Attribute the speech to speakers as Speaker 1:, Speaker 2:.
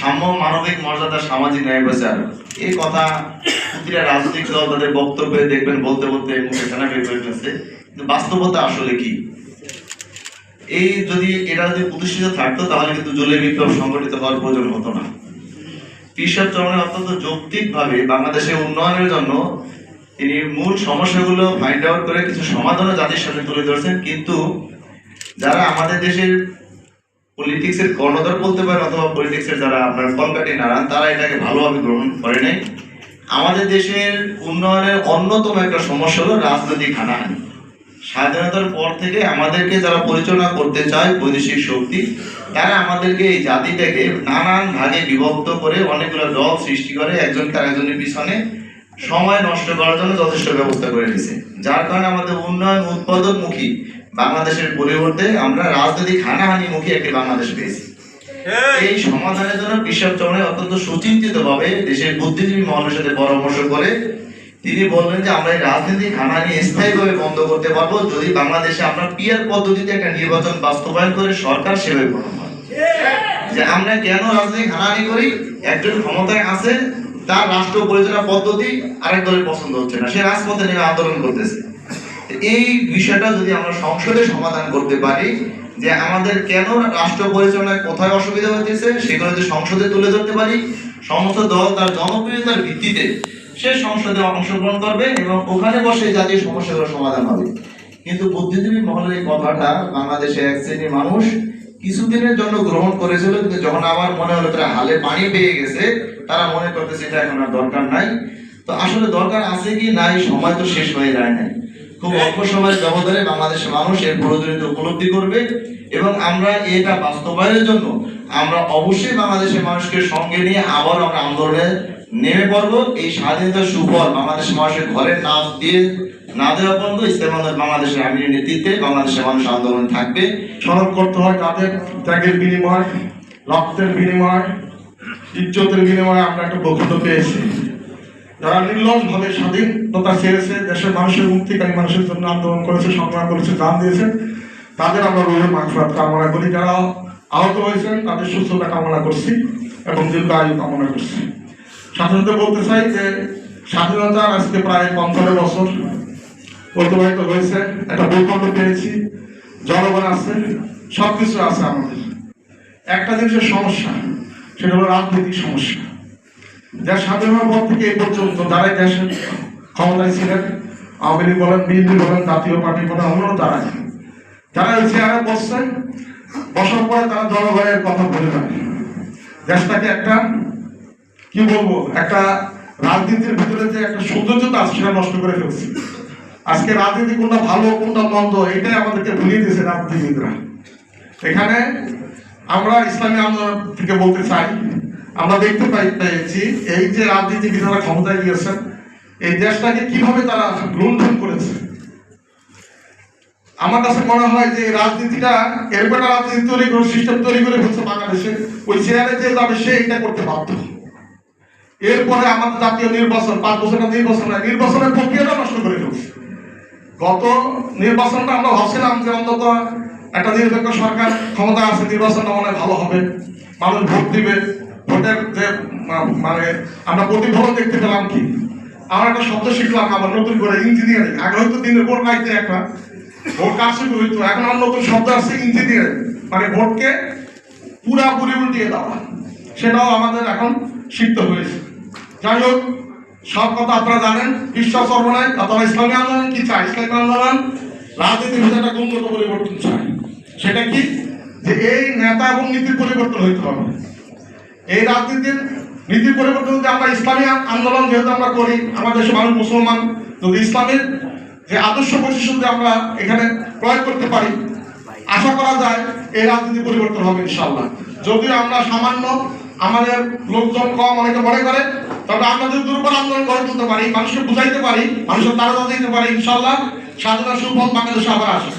Speaker 1: সাম্য, মানবিক মর্যাদা, সামাজিক ন্যায় বিচার, এই কথা প্রতিটা রাজনৈতিক দল তাদের বক্তব্যে দেখবেন বলতে বলতে মুখে ফেনা বের করে ফেলছে, কিন্তু বাস্তবতা আসলে কি? এই যদি এটা যদি প্রতিষ্ঠিত থাকতো তাহলে কিন্তু জুলাই বিপ্লব সংগঠিত হওয়ার প্রয়োজন হতো না। পীর সাহেব চরমনাই অত্যন্ত যৌক্তিকভাবে বাংলাদেশের উন্নয়নের জন্য তিনি মূল সমস্যাগুলো ফাইন্ড আউট করে কিছু সমাধানও জাতির সামনে তুলে ধরেছেন, কিন্তু যারা আমাদের দেশের পলিটিক্সের কর্ণধার বলতে পারেন অথবা পলিটিক্সের যারা আপনার কলকাঠি নাড়ান, তারা এটাকে ভালোভাবে গ্রহণ করে নাই। আমাদের দেশের উন্নয়নের অন্যতম একটা সমস্যা হলো রাজনৈতিক হানাহানি। স্বাধীনতার পর থেকে আমাদেরকে যারা পরিচালনা করতে চায় বৈদেশিক শক্তি, তারা আমাদেরকে এই জাতিটাকে নানান ভাগে বিভক্ত করে অনেকগুলো দল সৃষ্টি করে একজনকে আরেকজনের পিছনে সময় নষ্ট করার জন্য যথেষ্ট ব্যবস্থা করে দিয়েছে, যার কারণে আমাদের উন্নয়ন উৎপাদনমুখী বাংলাদেশের পরিবর্তে আমরা রাজনৈতিক হানাহানিমুখী একটি বাংলাদেশ পেয়েছি। এই সমাধানের জন্য পীর সাহেব চরমনাই অত্যন্ত সুচিন্তিতভাবে দেশের বুদ্ধিজীবী মহলের সাথে পরামর্শ করে তিনি বললেন যে আমরা এই রাজনৈতিক হানাহানি স্থায়ীভাবে বন্ধ করতে পারবো যদি বাংলাদেশে আমরা পিয়ার পদ্ধতিতে একটা নির্বাচন বাস্তবায়ন করে সরকার সেভাবে গঠন হয়। যে আমরা কেন রাজনৈতিক হানাহানি করি? একজন ক্ষমতায় আছে, তার রাষ্ট্র পরিচালনা পদ্ধতি আরেক দলের পছন্দ হচ্ছে না, সে রাজপথে নেমে আন্দোলন করতেছে। এই বিষয়টা যদি আমরা সংসদে সমাধান করতে পারি, যে আমাদের কেন রাষ্ট্র পরিচালনায় কোথায় অসুবিধা হতেছে সেগুলো যদি সংসদে তুলে ধরতে পারি, সমস্ত দল তার জনপ্রিয়তার ভিত্তিতে সে সংসদে অংশগ্রহণ করবে এবং ওখানে বসে জাতীয় সমস্যাগুলো সমাধান হবে। কিন্তু বুদ্ধিজীবী মহলের এই কথাটা বাংলাদেশে এক শ্রেণীর মানুষ কিছুদিনের জন্য গ্রহণ করেছিল, কিন্তু যখন আবার মনে হলো তারা হালে পানি পেয়ে গেছে, তারা মনে করতেছে এটা এখন আর দরকার নাই। তো আসলে দরকার আছে কি নাই, সময় তো শেষ হয়ে যায় নাই। খুব অল্প সময়ের ব্যবধানে বাংলাদেশের মানুষ এর প্রয়োজনীয়তা উপলব্ধি করবে এবং আমরা এটা বাস্তবায়নের জন্য আমরা অবশ্যই বাংলাদেশের মানুষকে সঙ্গে নিয়ে আবার আমরা আন্দোলনে নেমে পড়বো। এই স্বাধীনতার সুফল বাংলাদেশের মানুষের ঘরে না দেওয়া পর্যন্ত ইসলামী বাংলাদেশের আমিরের নেতৃত্বে বাংলাদেশের মানুষ আন্দোলন থাকবে।
Speaker 2: স্মরণ করতে হয় তাদের ত্যাগের বিনিময়, রক্তের বিনিময়, ইজ্জতের বিনিময়ে আমরা একটা বক্তব্য পেয়েছি। যারা নির্লজ্জভাবে স্বাধীনতা চেয়েছে, দেশের মানুষের মুক্তিকামী মানুষের জন্য আন্দোলন করেছে, সংগ্রাম করেছে, জান দিয়েছে, তাদের আমরা রুহের মাগফিরাত কামনা করি। যারা আহত হয়েছেন তাদের সুস্থতা কামনা করছি এবং দীর্ঘ আয়ু কামনা করছি। সাথে সাথে বলতে চাই যে স্বাধীনতার আজকে প্রায় 15 বছর অতিবাহিত হয়েছে, একটা ভূখণ্ড পেয়েছি, জনগণ আছে, সবকিছু আছে। আমাদের একটা জিনিসের সমস্যা, সেটা হলো রাজনৈতিক সমস্যা। দেশ স্বাধীন হওয়ার পর থেকে এই পর্যন্ত যারাই দেশের ক্ষমতায় ছিলেন, আওয়ামী লীগ বলেন, বিএনপি বলেন, জাতীয় পার্টি বলেন, অন্য যারা ওই চেয়ারে বসছেন, বসার পরে তারা জনগণের কথা বলে যায়। দেশটাকে একটা কি বলবো, একটা রাজনীতির ভিতরে যে একটা সৌন্দর্যতা আছে সেটা নষ্ট করে ফেলছে। আজকে রাজনীতি কোনটা ভালো কোনটা মন্দ এটাই আমাদেরকে ভুলিয়ে দিয়েছে রাজনীতিবিদরা। এখানে আমরা ইসলামী আন্দোলন থেকে বলতে চাই, আমরা দেখতে পেয়েছি এই যে রাজনীতিবিদরা ক্ষমতায় গিয়েছেন, এই দেশটাকে কিভাবে তারা লুণ্ঠন করেছে। আমার কাছে মনে হয় যে রাজনীতিটা এরকম একটা রাজনীতি তৈরি করে, সিস্টেম তৈরি করে ফেলছে বাংলাদেশে, ওই চেয়ারে যে যাবে সে এটা করতে বাধ্য। এরপরে আমাদের জাতীয় নির্বাচন, 5 বছরের নির্বাচন, নির্বাচনের প্রক্রিয়াটা নষ্ট করে ফেলছে। গত নির্বাচনটা আমরা ভাবছিলাম যে অন্তত একটা নিরপেক্ষ সরকার ক্ষমতা আছে, নির্বাচনটা মনে হয় ভালো হবে, মানুষ ভোট দিবে। ভোটের যে মানে আমরা প্রতিফলন দেখতে পেলাম কি, আমরা একটা শব্দ শিখলাম আবার নতুন করে, ইঞ্জিনিয়ারিং। আগে হয়তো দিনের ভোট পাইতে একটা ভোট কারচুপি হইতো, এখন আর নতুন শব্দ আসছে ইঞ্জিনিয়ারিং, মানে ভোটকে পুরাপুরি উল্টিয়ে দেওয়া। সেটাও আমাদের এখন শিখতে হয়েছে। যাই হোক, সব কথা আপনারা জানেন। বিশ্বাস করবো নাই অথবা ইসলামী আন্দোলন কি চায়? ইসলামী আন্দোলন রাজনীতির ভিতরে একটা গুণগত পরিবর্তন চায়। সেটা কি? যে এই নেতা এবং নীতির পরিবর্তন হইতে হবে। এই রাজনীতির নীতির পরিবর্তন যদি আমরা ইসলামী আন্দোলন যেহেতু আমরা করি, আমাদের দেশের মানুষ মুসলমান, যদি ইসলামের যে আদর্শ বৈশিষ্ট্য যদি আমরা এখানে প্রয়োগ করতে পারি, আশা করা যায় এই রাজনীতি পরিবর্তন হবে ইনশাআল্লাহ। যদিও আমরা সামান্য, আমাদের লোকজন কম অনেকে মনে করে, তবে আমরা যদি দুর্বল আন্দোলন গড়ে তুলতে পারি, মানুষকে বুঝাইতে পারি, মানুষের তারা দিতে পারি, ইনশাআল্লাহ স্বাধীনতার সুফল বাংলাদেশে আবার আসে।